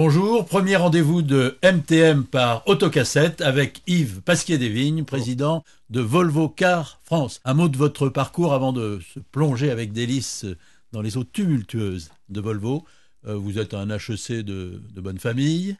Bonjour, premier rendez-vous de MTM par autocassette avec Yves Pasquier-Desvignes, président de Volvo Cars France. Un mot de votre parcours avant de se plonger avec délice dans les eaux tumultueuses de Volvo. Vous êtes un HEC de bonne famille.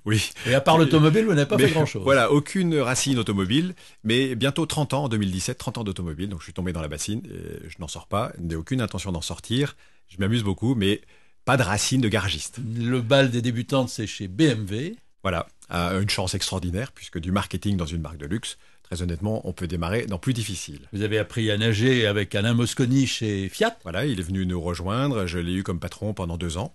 Oui. Et à part l'automobile, vous n'avez pas fait grand-chose. Voilà, aucune racine automobile, mais bientôt 30 ans, en 2017, 30 ans d'automobile. Donc je suis tombé dans la bassine, et je n'en sors pas, je n'ai aucune intention d'en sortir. Je m'amuse beaucoup, mais pas de racine de garagiste. Le bal des débutantes, c'est chez BMW. Voilà, une chance extraordinaire, puisque du marketing dans une marque de luxe, très honnêtement, on peut démarrer dans plus difficile. Vous avez appris à nager avec Alain Mosconi chez Fiat. Voilà, il est venu nous rejoindre, je l'ai eu comme patron pendant 2 ans,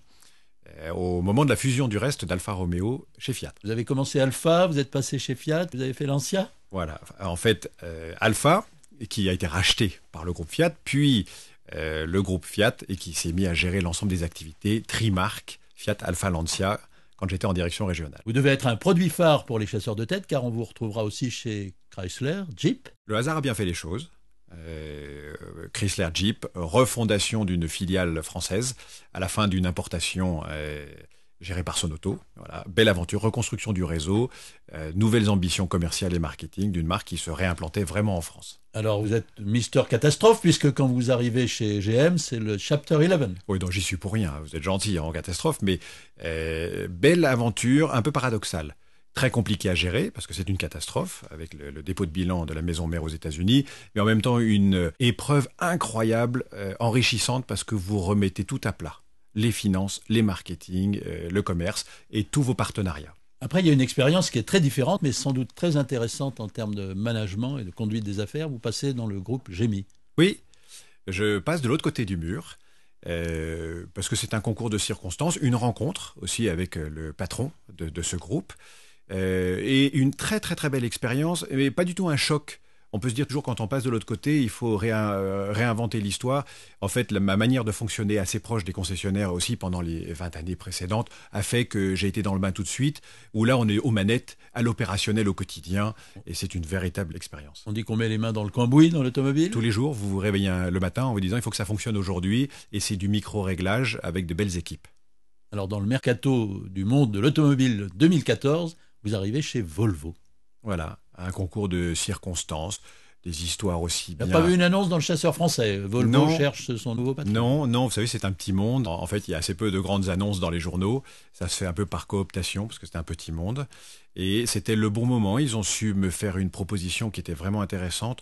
au moment de la fusion du reste d'Alfa Romeo chez Fiat. Vous avez commencé Alfa, vous êtes passé chez Fiat, vous avez fait Lancia. Voilà, en fait, Alfa, qui a été racheté par le groupe Fiat, puis le groupe Fiat, et qui s'est mis à gérer l'ensemble des activités, Trimarque, Fiat Alfa Lancia, quand j'étais en direction régionale. Vous devez être un produit phare pour les chasseurs de tête, car on vous retrouvera aussi chez Chrysler, Jeep. Le hasard a bien fait les choses. Chrysler Jeep, refondation d'une filiale française à la fin d'une importation gérée par Sonauto. Voilà, belle aventure, reconstruction du réseau, nouvelles ambitions commerciales et marketing d'une marque qui se réimplantait vraiment en France. Alors vous êtes Mister Catastrophe, puisque quand vous arrivez chez GM, c'est le Chapter 11. Oui, donc j'y suis pour rien, vous êtes gentil en catastrophe, mais belle aventure, un peu paradoxale. Très compliqué à gérer, parce que c'est une catastrophe, avec le dépôt de bilan de la maison mère aux États-Unis, mais en même temps une épreuve incroyable, enrichissante, parce que vous remettez tout à plat. Les finances, les marketing, le commerce et tous vos partenariats. Après, il y a une expérience qui est très différente, mais sans doute très intéressante en termes de management et de conduite des affaires. Vous passez dans le groupe GEMI. Oui, je passe de l'autre côté du mur, parce que c'est un concours de circonstances, une rencontre aussi avec le patron de ce groupe, et une très très très belle expérience, mais pas du tout un choc. On peut se dire toujours quand on passe de l'autre côté, il faut réinventer l'histoire. En fait, ma manière de fonctionner assez proche des concessionnaires aussi pendant les 20 années précédentes a fait que j'ai été dans le bain tout de suite, où là on est aux manettes, à l'opérationnel au quotidien, et c'est une véritable expérience. On dit qu'on met les mains dans le cambouis dans l'automobile. Tous les jours, vous vous réveillez le matin en vous disant il faut que ça fonctionne aujourd'hui, et c'est du micro-réglage avec de belles équipes. Alors dans le mercato du monde de l'automobile 2014, vous arrivez chez Volvo. Voilà, un concours de circonstances, des histoires aussi bien... Il n'y a pas eu une annonce dans le chasseur français. Volvo cherche son nouveau patron. Non, vous savez, c'est un petit monde. En fait, il y a assez peu de grandes annonces dans les journaux. Ça se fait un peu par cooptation, parce que c'est un petit monde. Et c'était le bon moment. Ils ont su me faire une proposition qui était vraiment intéressante,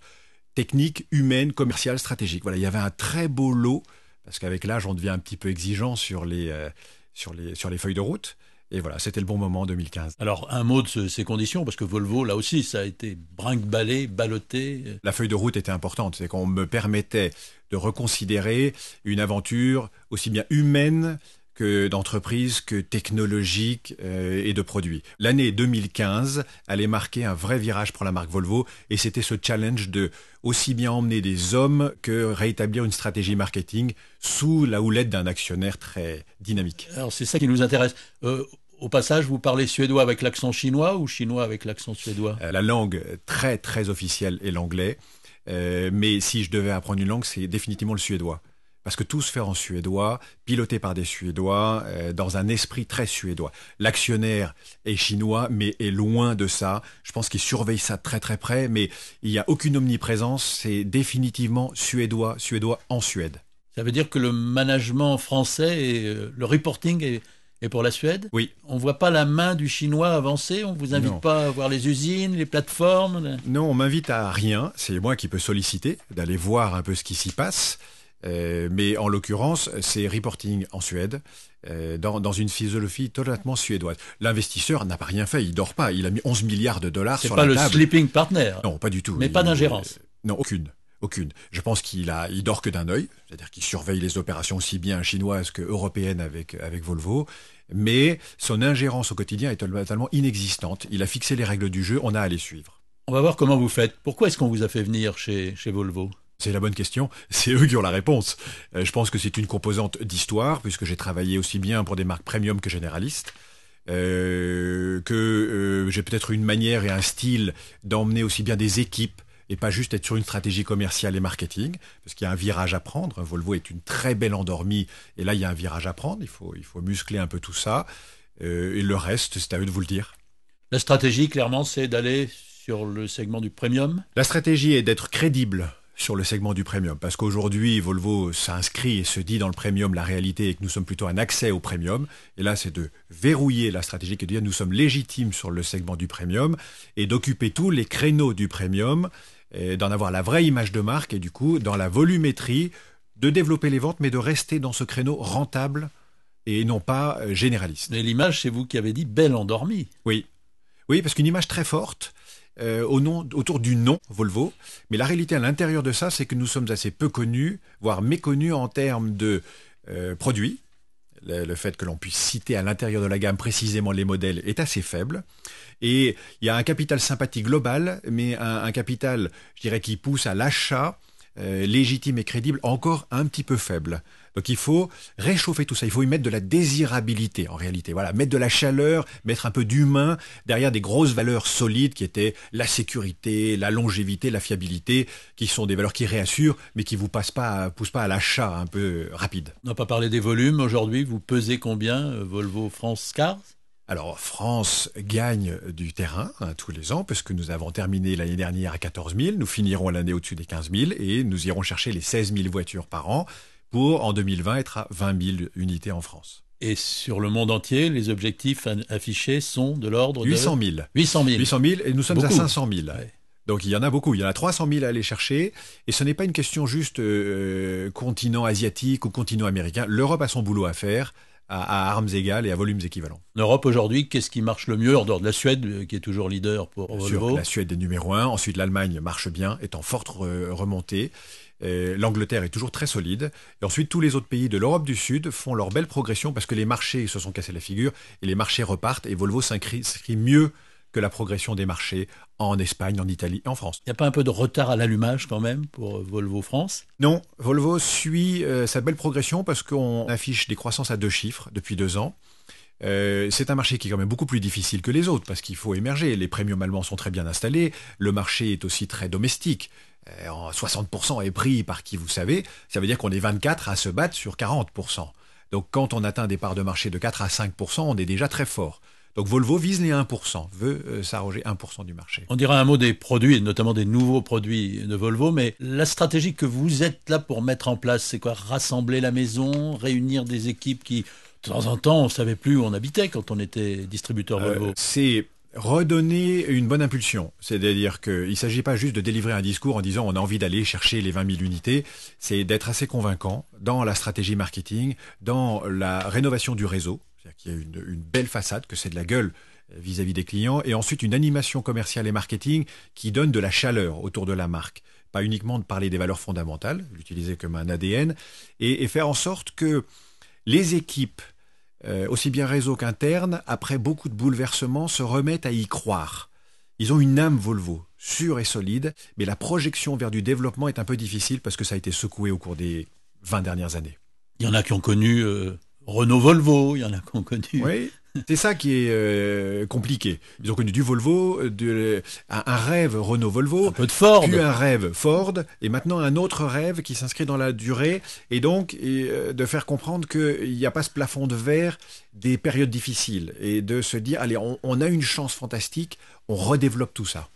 technique, humaine, commerciale, stratégique. Voilà, il y avait un très beau lot, parce qu'avec l'âge, on devient un petit peu exigeant sur les feuilles de route. Et voilà, c'était le bon moment en 2015. Alors, un mot de ces conditions, parce que Volvo, là aussi, ça a été brinque-ballé, ballotté. La feuille de route était importante, c'est qu'on me permettait de reconsidérer une aventure aussi bien humaine que d'entreprise, que technologique et de produits. L'année 2015 allait marquer un vrai virage pour la marque Volvo, et c'était ce challenge de aussi bien emmener des hommes que rétablir une stratégie marketing sous la houlette d'un actionnaire très dynamique. Alors c'est ça qui nous intéresse. Au passage, vous parlez suédois avec l'accent chinois ou chinois avec l'accent suédois? La langue très très officielle est l'anglais, mais si je devais apprendre une langue, c'est définitivement le suédois. Parce que tout se fait en suédois, piloté par des Suédois, dans un esprit très suédois. L'actionnaire est chinois, mais est loin de ça. Je pense qu'il surveille ça très très près, mais il n'y a aucune omniprésence. C'est définitivement suédois en Suède. Ça veut dire que le management français et le reporting est pour la Suède? Oui. On ne voit pas la main du chinois avancer? On ne vous invite pas à voir les usines, les plateformes? Non, on m'invite à rien. C'est moi qui peux solliciter, d'aller voir un peu ce qui s'y passe. Mais en l'occurrence, c'est reporting en Suède, dans une philosophie totalement suédoise. L'investisseur n'a pas rien fait, il dort pas, il a mis 11 milliards de dollars sur la table. C'est pas le sleeping partner? Non, pas du tout. Mais pas d'ingérence? Non, aucune. Je pense il dort que d'un œil, c'est-à-dire qu'il surveille les opérations aussi bien chinoises que européennes avec Volvo, mais son ingérence au quotidien est totalement inexistante. Il a fixé les règles du jeu, on a à les suivre. On va voir comment vous faites. Pourquoi est-ce qu'on vous a fait venir chez Volvo? C'est la bonne question, c'est eux qui ont la réponse. Je pense que c'est une composante d'histoire, puisque j'ai travaillé aussi bien pour des marques premium que généralistes, que j'ai peut-être une manière et un style d'emmener aussi bien des équipes, et pas juste être sur une stratégie commerciale et marketing, parce qu'il y a un virage à prendre. Volvo est une très belle endormie, et là il y a un virage à prendre, il faut muscler un peu tout ça. Et le reste, c'est à eux de vous le dire. La stratégie, clairement, c'est d'aller sur le segment du premium. La stratégie est d'être crédible sur le segment du premium, parce qu'aujourd'hui, Volvo s'inscrit et se dit dans le premium, la réalité est que nous sommes plutôt un accès au premium, et là, c'est de verrouiller la stratégie, et de dire nous sommes légitimes sur le segment du premium, et d'occuper tous les créneaux du premium, et d'en avoir la vraie image de marque, et du coup, dans la volumétrie, de développer les ventes, mais de rester dans ce créneau rentable, et non pas généraliste. Mais l'image, c'est vous qui avez dit belle endormie. Oui, parce qu'une image très forte, autour du nom Volvo, mais la réalité à l'intérieur de ça, c'est que nous sommes assez peu connus, voire méconnus en termes de produits. Le fait que l'on puisse citer à l'intérieur de la gamme précisément les modèles est assez faible. Et il y a un capital sympathie global, mais un capital, je dirais, qui pousse à l'achat légitime et crédible encore un petit peu faible. Donc il faut réchauffer tout ça, il faut y mettre de la désirabilité en réalité, voilà, mettre de la chaleur, mettre un peu d'humain derrière des grosses valeurs solides qui étaient la sécurité, la longévité, la fiabilité, qui sont des valeurs qui réassurent mais qui vous poussent pas à l'achat un peu rapide. On n'a pas parlé des volumes aujourd'hui, vous pesez combien Volvo France Cars ? Alors France gagne du terrain tous les ans parce que nous avons terminé l'année dernière à 14 000, nous finirons l'année au-dessus des 15 000 et nous irons chercher les 16 000 voitures par an pour en 2020 être à 20 000 unités en France. Et sur le monde entier, les objectifs affichés sont de l'ordre de 800 000. 800 000. 800 000 et nous sommes beaucoup. À 500 000. Ouais. Donc il y en a beaucoup, il y en a 300 000 à aller chercher et ce n'est pas une question juste continent asiatique ou continent américain. L'Europe a son boulot à faire. À armes égales et à volumes équivalents. En Europe aujourd'hui, qu'est-ce qui marche le mieux en dehors de la Suède, qui est toujours leader pour Volvo ? La Suède est numéro 1, ensuite l'Allemagne marche bien, est en forte remontée. L'Angleterre est toujours très solide. Et ensuite, tous les autres pays de l'Europe du Sud font leur belle progression parce que les marchés se sont cassés la figure et les marchés repartent et Volvo s'inscrit mieux que la progression des marchés en Espagne, en Italie et en France. Il n'y a pas un peu de retard à l'allumage quand même pour Volvo France ? Non, Volvo suit sa belle progression parce qu'on affiche des croissances à 2 chiffres depuis 2 ans. C'est un marché qui est quand même beaucoup plus difficile que les autres parce qu'il faut émerger. Les premiums allemands sont très bien installés. Le marché est aussi très domestique. 60% est pris par qui vous savez. Ça veut dire qu'on est 24 à se battre sur 40%. Donc quand on atteint des parts de marché de 4 à 5%, on est déjà très fort. Donc Volvo vise les 1%, veut s'arroger 1% du marché. On dira un mot des produits, notamment des nouveaux produits de Volvo, mais la stratégie que vous êtes là pour mettre en place, c'est quoi ? Rassembler la maison, réunir des équipes qui, de temps en temps, on ne savait plus où on habitait quand on était distributeur Volvo. C'est redonner une bonne impulsion. C'est-à-dire qu'il ne s'agit pas juste de délivrer un discours en disant on a envie d'aller chercher les 20 000 unités, c'est d'être assez convaincant dans la stratégie marketing, dans la rénovation du réseau, c'est-à-dire qu'il y a une belle façade, que c'est de la gueule vis-à-vis des clients, et ensuite une animation commerciale et marketing qui donne de la chaleur autour de la marque. Pas uniquement de parler des valeurs fondamentales, l'utiliser comme un ADN, et faire en sorte que les équipes, aussi bien réseau qu'interne, après beaucoup de bouleversements, se remettent à y croire. Ils ont une âme Volvo, sûre et solide, mais la projection vers du développement est un peu difficile parce que ça a été secoué au cours des 20 dernières années. Il y en a qui ont connu Renault-Volvo, il y en a qui ont connu... Oui, c'est ça qui est compliqué. Ils ont connu du Volvo, un rêve Renault-Volvo, un peu de Ford, puis un rêve Ford, et maintenant un autre rêve qui s'inscrit dans la durée, et donc de faire comprendre qu'il n'y a pas ce plafond de verre des périodes difficiles, et de se dire, allez, on a une chance fantastique, on redéveloppe tout ça.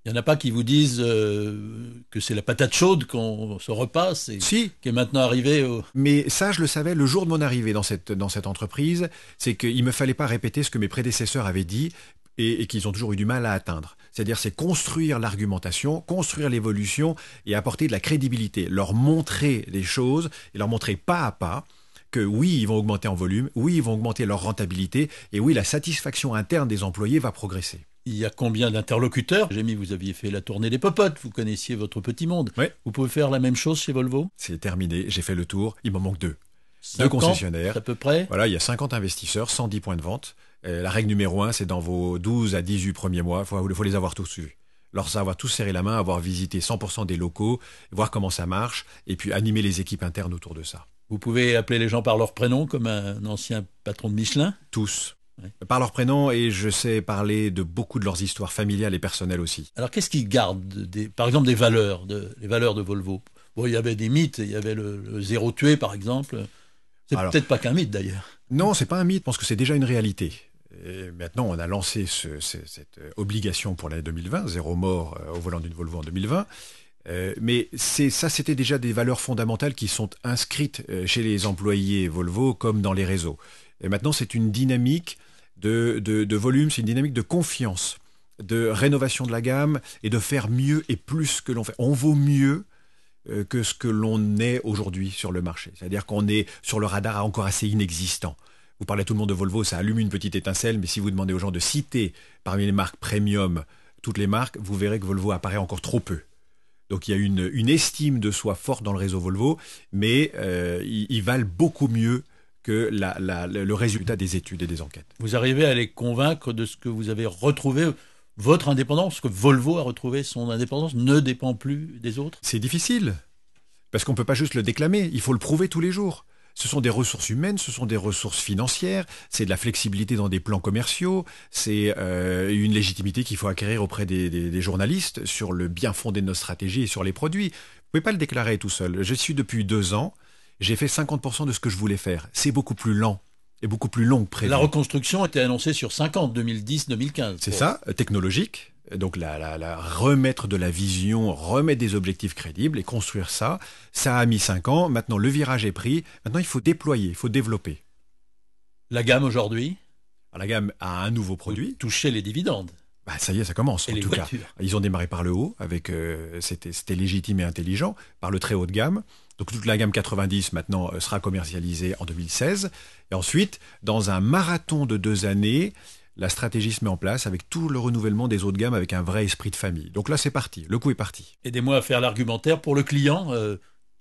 Il n'y en a pas qui vous disent que c'est la patate chaude qu'on se repasse et Si. qui est maintenant arrivé au... Mais ça, je le savais le jour de mon arrivée dans cette entreprise, c'est qu'il ne me fallait pas répéter ce que mes prédécesseurs avaient dit et qu'ils ont toujours eu du mal à atteindre. C'est-à-dire, c'est construire l'argumentation, construire l'évolution et apporter de la crédibilité, leur montrer les choses et leur montrer pas à pas que oui, ils vont augmenter en volume, oui, ils vont augmenter leur rentabilité et oui, la satisfaction interne des employés va progresser. Il y a combien d'interlocuteurs ? Jémy, vous aviez fait la tournée des popotes, vous connaissiez votre petit monde. Oui. Vous pouvez faire la même chose chez Volvo ? C'est terminé, j'ai fait le tour, il m'en manque 2. 2 50, concessionnaires. à peu près ? Voilà, il y a 50 investisseurs, 110 points de vente. La règle numéro 1, c'est dans vos 12 à 18 premiers mois, il faut les avoir tous vus. Leur avoir tous serré la main, avoir visité 100% des locaux, voir comment ça marche, et puis animer les équipes internes autour de ça. Vous pouvez appeler les gens par leur prénom, comme un ancien patron de Michelin ? Tous. Ouais. Par leur prénom, et je sais parler de beaucoup de leurs histoires familiales et personnelles aussi. Alors qu'est-ce qu'ils gardent par exemple des valeurs, les valeurs de Volvo ? Bon, il y avait des mythes, il y avait le zéro tué par exemple. C'est peut-être pas qu'un mythe d'ailleurs. Non, c'est pas un mythe, je pense que c'est déjà une réalité. Et maintenant, on a lancé cette obligation pour l'année 2020, 0 mort au volant d'une Volvo en 2020. Mais c'était déjà des valeurs fondamentales qui sont inscrites chez les employés Volvo comme dans les réseaux. Et maintenant, c'est une dynamique de volume, c'est une dynamique de confiance, de rénovation de la gamme et de faire mieux et plus que l'on fait. On vaut mieux que ce que l'on est aujourd'hui sur le marché. C'est-à-dire qu'on est sur le radar encore assez inexistant. Vous parlez à tout le monde de Volvo, ça allume une petite étincelle, mais si vous demandez aux gens de citer parmi les marques premium toutes les marques, vous verrez que Volvo apparaît encore trop peu. Donc il y a une estime de soi forte dans le réseau Volvo, mais ils valent beaucoup mieux que le résultat des études et des enquêtes. Vous arrivez à les convaincre de ce que vous avez retrouvé, votre indépendance, que Volvo a retrouvé son indépendance, ne dépend plus des autres? C'est difficile, parce qu'on ne peut pas juste le déclamer, il faut le prouver tous les jours. Ce sont des ressources humaines, ce sont des ressources financières, c'est de la flexibilité dans des plans commerciaux, c'est une légitimité qu'il faut acquérir auprès des journalistes sur le bien fondé de nos stratégies et sur les produits. Vous ne pouvez pas le déclarer tout seul. Je suis depuis 2 ans, j'ai fait 50% de ce que je voulais faire. C'est beaucoup plus lent et beaucoup plus long que prévu. La reconstruction était annoncée sur 5 ans, 2010-2015. C'est ça, technologique. Donc remettre de la vision, remettre des objectifs crédibles et construire ça, ça a mis 5 ans. Maintenant, le virage est pris. Maintenant, il faut déployer, il faut développer. La gamme aujourd'hui? La gamme a un nouveau produit. Toucher les dividendes. Ça y est, ça commence. Et en les tout voitures. Cas, ils ont démarré par le haut, avec c'était légitime et intelligent, par le très haut de gamme. Donc toute la gamme 90 maintenant sera commercialisée en 2016. Et ensuite, dans un marathon de 2 années, la stratégie se met en place avec tout le renouvellement des hauts de gamme avec un vrai esprit de famille. Donc là, c'est parti. Le coup est parti. Aidez-moi à faire l'argumentaire pour le client.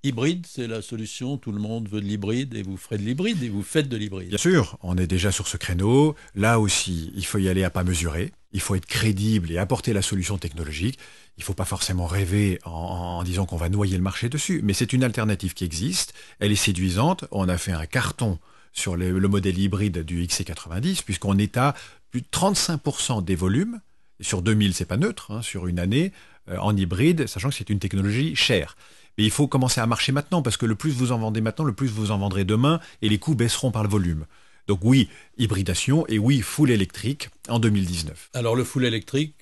Hybride, c'est la solution. Tout le monde veut de l'hybride et vous ferez de l'hybride et vous faites de l'hybride. Bien sûr, on est déjà sur ce créneau. Là aussi, il faut y aller à pas mesurés. Il faut être crédible et apporter la solution technologique. Il ne faut pas forcément rêver en disant qu'on va noyer le marché dessus. Mais c'est une alternative qui existe. Elle est séduisante. On a fait un carton sur le modèle hybride du XC90 puisqu'on est à plus de 35% des volumes. Et sur 2000, c'est pas neutre, sur une année, en hybride, sachant que c'est une technologie chère. Mais il faut commencer à marcher maintenant, parce que le plus vous en vendez maintenant, le plus vous en vendrez demain, et les coûts baisseront par le volume. Donc oui, hybridation, et oui, full électrique en 2019. Alors le full électrique,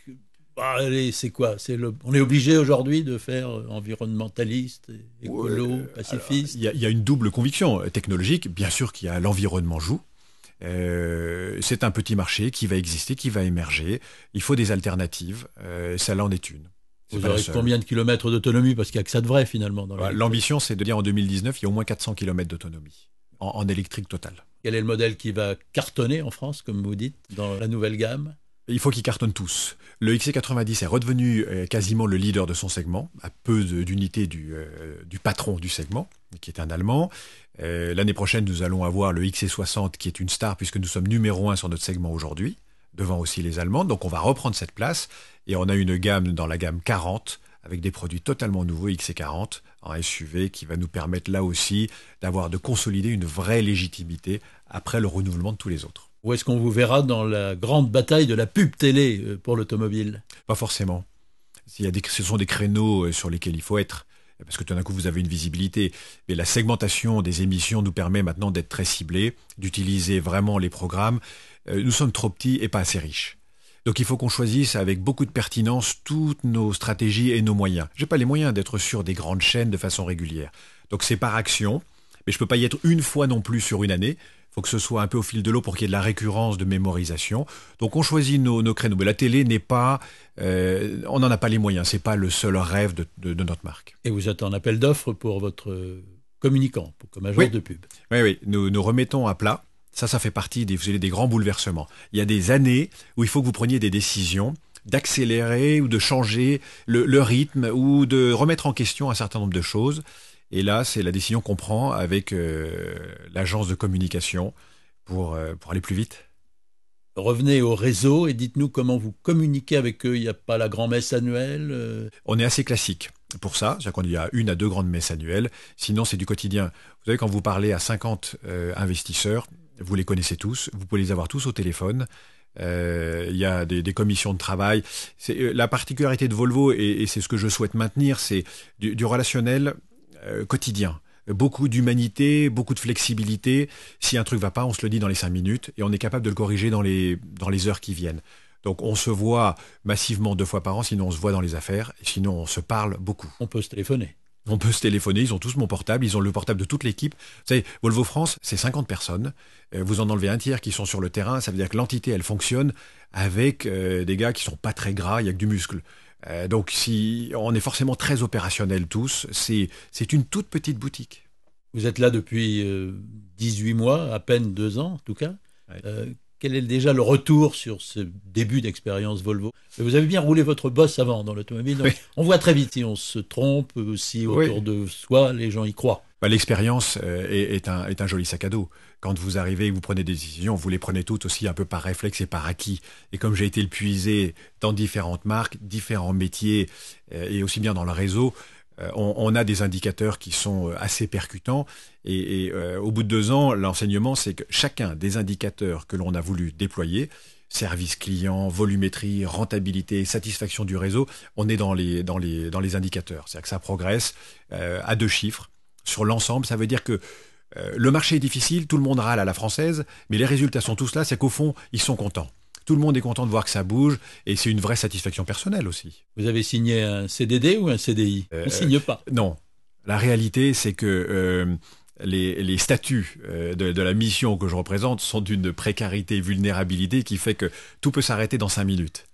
allez, c'est quoi? On est obligé aujourd'hui de faire environnementaliste, écolo, pacifiste. Il y a une double conviction technologique. Bien sûr qu'il y a l'environnement joue. C'est un petit marché qui va exister, qui va émerger. Il faut des alternatives. Celle-là en est une. Vous aurez combien de kilomètres d'autonomie? Parce qu'il n'y a que ça de vrai finalement. L'ambition, c'est de dire en 2019, il y a au moins 400 kilomètres d'autonomie en électrique totale. Quel est le modèle qui va cartonner en France, comme vous dites, dans la nouvelle gamme? Il faut qu'ils cartonnent tous. Le XC90 est redevenu quasiment le leader de son segment, à peu d'unités du patron du segment, qui est un Allemand. L'année prochaine, nous allons avoir le XC60 qui est une star puisque nous sommes numéro 1 sur notre segment aujourd'hui, devant aussi les Allemands. Donc on va reprendre cette place et on a une gamme dans la gamme 40 avec des produits totalement nouveaux, XC40 en SUV, qui va nous permettre là aussi de consolider une vraie légitimité après le renouvellement de tous les autres. Où est-ce qu'on vous verra dans la grande bataille de la pub télé pour l'automobile? Pas forcément. Ce sont des créneaux sur lesquels il faut être, parce que tout d'un coup vous avez une visibilité. Mais la segmentation des émissions nous permet maintenant d'être très ciblés, d'utiliser vraiment les programmes. Nous sommes trop petits et pas assez riches. Donc il faut qu'on choisisse avec beaucoup de pertinence toutes nos stratégies et nos moyens. J'ai pas les moyens d'être sur des grandes chaînes de façon régulière. Donc c'est par action, mais je peux pas y être une fois non plus sur une année. Il faut que ce soit un peu au fil de l'eau pour qu'il y ait de la récurrence de mémorisation. Donc on choisit nos créneaux. Mais la télé n'est pas... on n'en a pas les moyens. C'est pas le seul rêve de notre marque. Et vous êtes en appel d'offres pour votre communicant, comme agence de pub. Oui. Nous remettons à plat. Ça fait partie des grands bouleversements. Il y a des années où il faut que vous preniez des décisions d'accélérer ou de changer le rythme ou de remettre en question un certain nombre de choses. Et là, c'est la décision qu'on prend avec l'agence de communication pour aller plus vite. Revenez au réseau et dites-nous comment vous communiquez avec eux. Il n'y a pas la grand-messe annuelle On est assez classique pour ça. C'est-à-dire qu'il y a 1 à 2 grandes messes annuelles. Sinon, c'est du quotidien. Vous savez, quand vous parlez à 50 investisseurs, vous les connaissez tous. Vous pouvez les avoir tous au téléphone. Il y a des commissions de travail. La particularité de Volvo, et c'est ce que je souhaite maintenir, c'est du relationnel quotidien. beaucoup d'humanité, beaucoup de flexibilité. Si un truc va pas, on se le dit dans les 5 minutes et on est capable de le corriger dans les heures qui viennent. Donc on se voit massivement 2 fois par an, sinon on se voit dans les affaires, et sinon on se parle beaucoup. On peut se téléphoner. On peut se téléphoner, ils ont tous mon portable, ils ont le portable de toute l'équipe. Vous savez, Volvo France, c'est 50 personnes. Vous en enlevez un tiers qui sont sur le terrain, ça veut dire que l'entité, elle fonctionne avec des gars qui sont pas très gras, il y a que du muscle. Donc si on est forcément très opérationnels tous, c'est une toute petite boutique. Vous êtes là depuis 18 mois, à peine 2 ans en tout cas. Ouais. Quel est déjà le retour sur ce début d'expérience Volvo? Vous avez bien roulé votre bosse avant dans l'automobile, donc Oui. on voit très vite si on se trompe, si autour de soi, les gens y croient. L'expérience est un joli sac à dos. Quand vous arrivez et vous prenez des décisions, vous les prenez toutes aussi un peu par réflexe et par acquis. Et comme j'ai été le puiser dans différentes marques, différents métiers, et aussi bien dans le réseau, on a des indicateurs qui sont assez percutants. Et au bout de 2 ans, l'enseignement, c'est que chacun des indicateurs que l'on a voulu déployer, service client, volumétrie, rentabilité, satisfaction du réseau, on est dans les indicateurs. C'est-à-dire que ça progresse à 2 chiffres. Sur l'ensemble, ça veut dire que le marché est difficile, tout le monde râle à la française, mais les résultats sont tous là, c'est qu'au fond, ils sont contents. Tout le monde est content de voir que ça bouge, et c'est une vraie satisfaction personnelle aussi. Vous avez signé un CDD ou un CDI? On ne signe pas. Non. La réalité, c'est que les statuts de la mission que je représente sont d'une précarité et vulnérabilité qui fait que tout peut s'arrêter dans 5 minutes.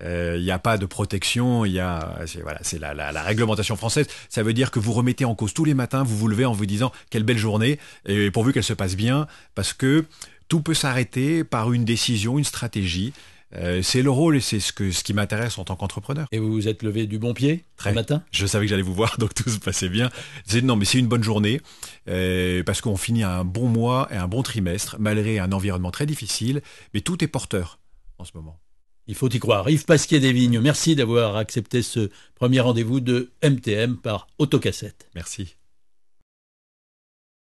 Il n'y a pas de protection, c'est la réglementation française. Ça veut dire que vous remettez en cause tous les matins, vous vous levez en vous disant quelle belle journée, et pourvu qu'elle se passe bien, parce que tout peut s'arrêter par une décision, une stratégie. C'est le rôle et c'est ce qui m'intéresse en tant qu'entrepreneur. Et vous vous êtes levé du bon pied ce matin? Je savais que j'allais vous voir, donc tout se passait bien. Non, mais c'est une bonne journée, parce qu'on finit un bon mois et un bon trimestre, malgré un environnement très difficile, mais tout est porteur en ce moment. Il faut y croire. Yves Pasquier-Desvignes, merci d'avoir accepté ce premier rendez-vous de MTM par Autocassette. Merci.